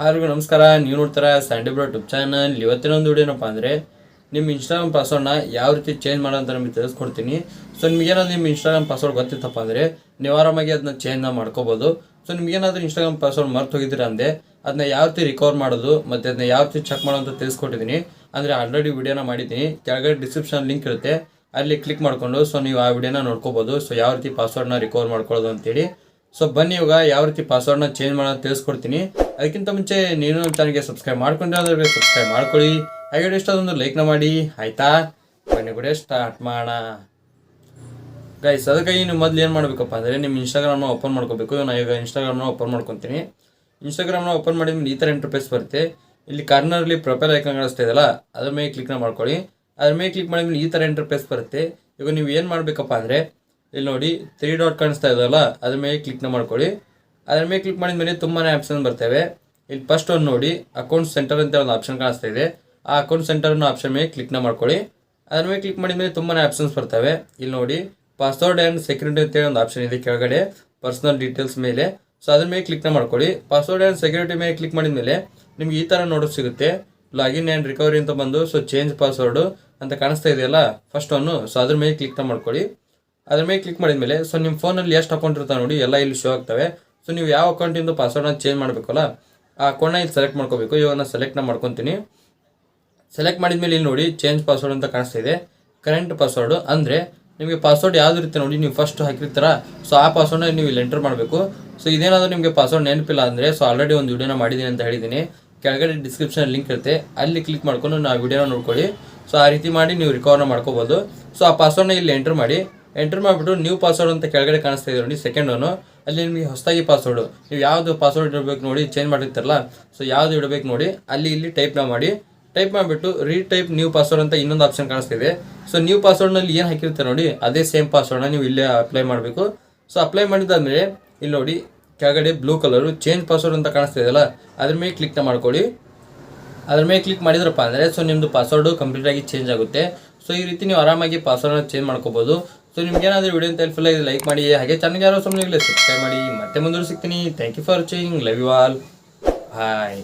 ಹಾರಿಗೂ ನಮಸ್ಕಾರ. ನೀವು ನೋಡ್ತಾರ ಸ್ಯಾಂಡಿ ಬ್ರೋ ಯೂಟ್ಯೂಬ್ ಚಾನಲ್. ಇವತ್ತಿನ ಒಂದು ವಿಡಿಯೋ ಏನಪ್ಪ ಅಂದರೆ ನಿಮ್ಮ ಇನ್ಸ್ಟಾಗ್ರಾಮ್ ಪಾಸ್ವರ್ಡ್ನ ಯಾವ ರೀತಿ ಚೇಂಜ್ ಮಾಡೋಂತ ನಿಮಗೆ ತಿಳಿಸ್ಕೊಡ್ತೀನಿ. ಸೊ ನಿಮಗೇನಾದ್ರು ನಿಮ್ಮ ಇನ್ಸ್ಟಾಗ್ರಾಮ್ ಪಾಸ್ವರ್ಡ್ ಗೊತ್ತಿತ್ತಪ್ಪ ಅಂದರೆ ನೀವು ಆರಾಮಾಗಿ ಅದನ್ನ ಚೇಂಜ್ನ ಮಾಡ್ಕೋಬೋದು. ಸೊ ನಿಮಗೇನಾದರೂ ಇನ್ಸ್ಟಾಗ್ರಾಮ್ ಪಾಸ್ವರ್ಡ್ ಮರ್ತು ಹೋಗಿದ್ದೀರಾ ಅಂದರೆ ಅದನ್ನ ಯಾವ ರೀತಿ ರಿಕವರ್ ಮಾಡೋದು ಮತ್ತು ಅದನ್ನ ಯಾವ ರೀತಿ ಚೆಕ್ ಮಾಡೋ ಅಂತ ತಿಳಿಸ್ಕೊಟ್ಟಿದ್ದೀನಿ. ಅಂದರೆ ಆಲ್ರೆಡಿ ವಿಡಿಯೋನ ಮಾಡಿದ್ದೀನಿ, ಕೆಳಗಡೆ ಡಿಸ್ಕ್ರಿಪ್ಷನ್ ಲಿಂಕ್ ಇರುತ್ತೆ, ಅಲ್ಲಿ ಕ್ಲಿಕ್ ಮಾಡಿಕೊಂಡು ಸೊ ನೀವು ಆ ವಿಡಿಯೋನ ನೋಡ್ಕೋಬೋದು. ಸೊ ಯಾವ ರೀತಿ ಪಾಸ್ವರ್ಡ್ನ ರಿಕವರ್ ಮಾಡ್ಕೊಳ್ಳೋದು ಅಂತೇಳಿ. ಸೊ ಬನ್ನಿ ಇವಾಗ ಯಾವ ರೀತಿ ಪಾಸ್ವರ್ಡ್ನ ಚೇಂಜ್ ಮಾಡೋದು ತಿಳಿಸ್ಕೊಡ್ತೀನಿ. ಅದಕ್ಕಿಂತ ಮುಂಚೆ ನೀನು ನಮ್ಮ ಚಾನಲ್ಗೆ ಸಬ್ಸ್ಕ್ರೈಬ್ ಮಾಡ್ಕೊಂಡ್ರೆ ಸಬ್ಸ್ಕ್ರೈಬ್ ಮಾಡ್ಕೊಳ್ಳಿ. ಹಾಗೆ ಇಷ್ಟ ಅದೊಂದು ಲೈಕ್ನ ಮಾಡಿ, ಆಯಿತಾ? ಬನ್ನಿ ಕೂಡ ಸ್ಟಾರ್ಟ್ ಮಾಡೋಣ ಗೈಸ್. ಅದಕ್ಕಾಗಿ ನೀವು ಮೊದಲು ಏನು ಮಾಡಬೇಕಪ್ಪ ಅಂದರೆ ನಿಮ್ಮ ಇನ್ಸ್ಟಾಗ್ರಾಮ್ನ ಓಪನ್ ಮಾಡ್ಕೋಬೇಕು. ನಾನು ಈಗ ಇನ್ಸ್ಟಾಗ್ರಾಮ್ನ ಓಪನ್ ಮಾಡ್ಕೊತೀನಿ. ಇನ್ಸ್ಟಾಗ್ರಾಮ್ನ ಓಪನ್ ಮಾಡಿದ್ಮೇಲೆ ಈ ಥರ ಇಂಟರ್ಫೇಸ್ ಬರುತ್ತೆ. ಇಲ್ಲಿ ಕಾರ್ನರ್ಲಿ ಪ್ರೊಫೈಲ್ ಐಕಾನ್ ಕಾಣಿಸ್ತಾ ಇದೆಯಲ್ಲ, ಅದ್ರ ಮೇಲೆ ಕ್ಲಿಕ್ನ ಮಾಡ್ಕೊಳ್ಳಿ. ಅದ್ರ ಮೇಲೆ ಕ್ಲಿಕ್ ಮಾಡಿದ್ಮೇಲೆ ಈ ಥರ ಇಂಟರ್ಫೇಸ್ ಬರುತ್ತೆ. ಈಗ ನೀವು ಏನು ಮಾಡಬೇಕಪ್ಪ ಅಂದರೆ ಇಲ್ಲಿ ನೋಡಿ 3 ಡಾಟ್ ಕಾಣಿಸ್ತಾ ಇದೆಯಲ್ಲ, ಅದ್ರ ಮೇಲೆ ಕ್ಲಿಕ್ನ ಮಾಡ್ಕೊಳ್ಳಿ. ಅದ್ರ ಮೇಲೆ ಕ್ಲಿಕ್ ಮಾಡಿದ ಮೇಲೆ ತುಂಬಾ ಆಪ್ಷನ್ ಬರ್ತವೆ. ಇಲ್ಲಿ ಫಸ್ಟ್ ಒಂದು ನೋಡಿ ಅಕೌಂಟ್ ಸೆಂಟರ್ ಅಂತ ಒಂದು ಆಪ್ಷನ್ ಕಾಣಿಸ್ತಾ ಇದೆ. ಆ ಅಕೌಂಟ್ ಸೆಂಟರ್ನ ಆಪ್ಷನ್ ಮೇಲೆ ಕ್ಲಿಕ್ನ ಮಾಡ್ಕೊಳ್ಳಿ. ಅದ್ರ ಮೇಲೆ ಕ್ಲಿಕ್ ಮಾಡಿದ ಮೇಲೆ ತುಂಬಾ ಆಪ್ಷನ್ಸ್ ಬರ್ತವೆ. ಇಲ್ಲಿ ನೋಡಿ ಪಾಸ್ವರ್ಡ್ ಆ್ಯಂಡ್ ಸೆಕ್ಯೂರಿಟಿ ಅಂತೇಳಿ ಒಂದು ಆಪ್ಷನ್ ಇದೆ ಕೆಳಗಡೆ ಪರ್ಸನಲ್ ಡೀಟೇಲ್ಸ್ ಮೇಲೆ. ಸೊ ಅದ್ರ ಮೇಲೆ ಕ್ಲಿಕ್ನ ಮಾಡ್ಕೊಳ್ಳಿ. ಪಾಸ್ವರ್ಡ್ ಆ್ಯಂಡ್ ಸೆಕ್ಯೂರಿಟಿ ಮೇಲೆ ಕ್ಲಿಕ್ ಮಾಡಿದ ಮೇಲೆ ನಿಮ್ಗೆ ಈ ಥರ ನೋಡೋದು ಸಿಗುತ್ತೆ, ಲಾಗಿನ್ ಆ್ಯಂಡ್ ರಿಕವರಿ ಅಂತ ಬಂದು ಸೊ ಚೇಂಜ್ ಪಾಸ್ವರ್ಡು ಅಂತ ಕಾಣಿಸ್ತಾ ಇದೆಯಲ್ಲ ಫಸ್ಟ್ ಒನ್ನು. ಸೊ ಅದ್ರ ಮೇಲೆ ಕ್ಲಿಕ್ನ ಮಾಡ್ಕೊಳ್ಳಿ. ಅದ್ರ ಮೇಲೆ ಕ್ಲಿಕ್ ಮಾಡಿದ ಮೇಲೆ ಸೊ ನಿಮ್ಮ ಫೋನಲ್ಲಿ ಎಷ್ಟು ಅಕೌಂಟ್ ಇರ್ತಾವೆ ನೋಡಿ ಎಲ್ಲ ಇಲ್ಲಿ ಶೋ ಆಗ್ತವೆ. ಸೊ ನೀವು ಯಾವ ಅಕೌಂಟಿಂದ ಪಾಸ್ವರ್ಡ್ನ ಚೇಂಜ್ ಮಾಡಬೇಕಲ್ಲ ಆ ಅಕೌಂಟ್ನ ಇಲ್ಲಿ ಸೆಲೆಕ್ಟ್ ಮಾಡ್ಕೋಬೇಕು. ಇವಾಗ ನಾನು ಸೆಲೆಕ್ಟ್ನ ಮಾಡ್ಕೊತೀನಿ. ಸೆಲೆಕ್ಟ್ ಮಾಡಿದ್ಮೇಲೆ ಇಲ್ಲಿ ನೋಡಿ ಚೇಂಜ್ ಪಾಸ್ವರ್ಡ್ ಅಂತ ಕಾಣಿಸ್ತಾ ಇದೆ. ಕರೆಂಟ್ ಪಾಸ್ವರ್ಡು ಅಂದರೆ ನಿಮಗೆ ಪಾಸ್ವರ್ಡ್ ಯಾವ್ದು ಇರುತ್ತೆ ನೋಡಿ ನೀವು ಫಸ್ಟ್ ಹಾಕಿರ್ತೀರ, ಸೊ ಆ ಪಾಸ್ವರ್ಡ್ನ ನೀವು ಇಲ್ಲಿ ಎಂಟರ್ ಮಾಡಬೇಕು. ಸೊ ಇದೇನಾದರೂ ನಿಮಗೆ ಪಾಸ್ವರ್ಡ್ ನೆನಪಿಲ್ಲ ಅಂದರೆ ಸೊ ಆಲ್ರೆಡಿ ಒಂದು ವಿಡಿಯೋನ ಮಾಡಿದ್ದೀನಿ ಅಂತ ಹೇಳಿದ್ದೀನಿ, ಕೆಳಗಡೆ ಡಿಸ್ಕ್ರಿಪ್ಷನ್ ಲಿಂಕ್ ಇರುತ್ತೆ, ಅಲ್ಲಿ ಕ್ಲಿಕ್ ಮಾಡ್ಕೊಂಡು ನಾವು ವಿಡಿಯೋನ ನೋಡ್ಕೊಳ್ಳಿ. ಸೊ ಆ ರೀತಿ ಮಾಡಿ ನೀವು ರಿಕವರ್ನ ಮಾಡ್ಕೋಬೋದು. ಸೊ ಆ ಪಾಸ್ವರ್ಡ್ನ ಇಲ್ಲಿ ಎಂಟರ್ ಮಾಡಿ. ಎಂಟರ್ ಮಾಡಿಬಿಟ್ಟು ನ್ಯೂ ಪಾಸ್ವರ್ಡ್ ಅಂತ ಕೆಳಗಡೆ ಕಾಣಿಸ್ತಾ ಇದೆ ನೋಡಿ ಸೆಕೆಂಡ್ ಒನ್ನು, ಅಲ್ಲಿ ನಿಮಗೆ ಹೊಸದಾಗಿ ಪಾಸ್ವರ್ಡು ನೀವು ಯಾವುದು ಪಾಸ್ವರ್ಡ್ ಇಡಬೇಕು ನೋಡಿ ಚೇಂಜ್ ಮಾಡಿರ್ತಾರಲ್ಲ, ಸೊ ಯಾವುದು ಇಡಬೇಕು ನೋಡಿ ಅಲ್ಲಿ ಇಲ್ಲಿ ಟೈಪ್ನ ಮಾಡಿ. ಟೈಪ್ ಮಾಡಿಬಿಟ್ಟು ರೀಟೈಪ್ ನ್ಯೂ ಪಾಸ್ವರ್ಡ್ ಅಂತ ಇನ್ನೊಂದು ಆಪ್ಷನ್ ಕಾಣಿಸ್ತಿದೆ. ಸೊ ನ್ಯೂ ಪಾಸ್ವರ್ಡ್ನಲ್ಲಿ ಏನು ಹಾಕಿರ್ತಾರೆ ನೋಡಿ ಅದೇ ಸೇಮ್ ಪಾಸ್ವರ್ಡ್ನ ನೀವು ಇಲ್ಲೇ ಅಪ್ಲೈ ಮಾಡಬೇಕು. ಸೊ ಅಪ್ಲೈ ಮಾಡಿದಾದ್ಮೇಲೆ ಇಲ್ಲಿ ನೋಡಿ ಕೆಳಗಡೆ ಬ್ಲೂ ಕಲರು ಚೇಂಜ್ ಪಾಸ್ವರ್ಡ್ ಅಂತ ಕಾಣಿಸ್ತಾ ಇದೆಯಲ್ಲ ಅದ್ರ ಮೇಲೆ ಕ್ಲಿಕ್ನ ಮಾಡ್ಕೊಳ್ಳಿ. ಅದ್ರ ಮೇಲೆ ಕ್ಲಿಕ್ ಮಾಡಿದ್ರಪ್ಪ ಅಂದರೆ ಸೊ ನಿಮ್ಮದು ಪಾಸ್ವರ್ಡು ಕಂಪ್ಲೀಟಾಗಿ ಚೇಂಜ್ ಆಗುತ್ತೆ. ಸೊ ಈ ರೀತಿ ನೀವು ಆರಾಮಾಗಿ ಪಾಸ್ವರ್ಡ್ನ ಚೇಂಜ್ ಮಾಡ್ಕೋಬೋದು. ಸೊ ನಿಮ್ಗೇನಾದರೂ ವಿಡಿಯೋ ಅಂತ ಹೆಲ್ಪ್ಫುಲ್ ಆಗಿದೆ ಲೈಕ್ ಮಾಡಿ, ಹಾಗೆ ಚಾನಲ್ಗೆ ಯಾರೋ ಸುಮ್ಮನೆ ಸಬ್ಸ್ಕ್ರೈಬ್ ಮಾಡಿ. ಮತ್ತೆ ಮುಂದೆ ಸಿಗ್ತೀನಿ. Thank you for watching. Love you all. Bye.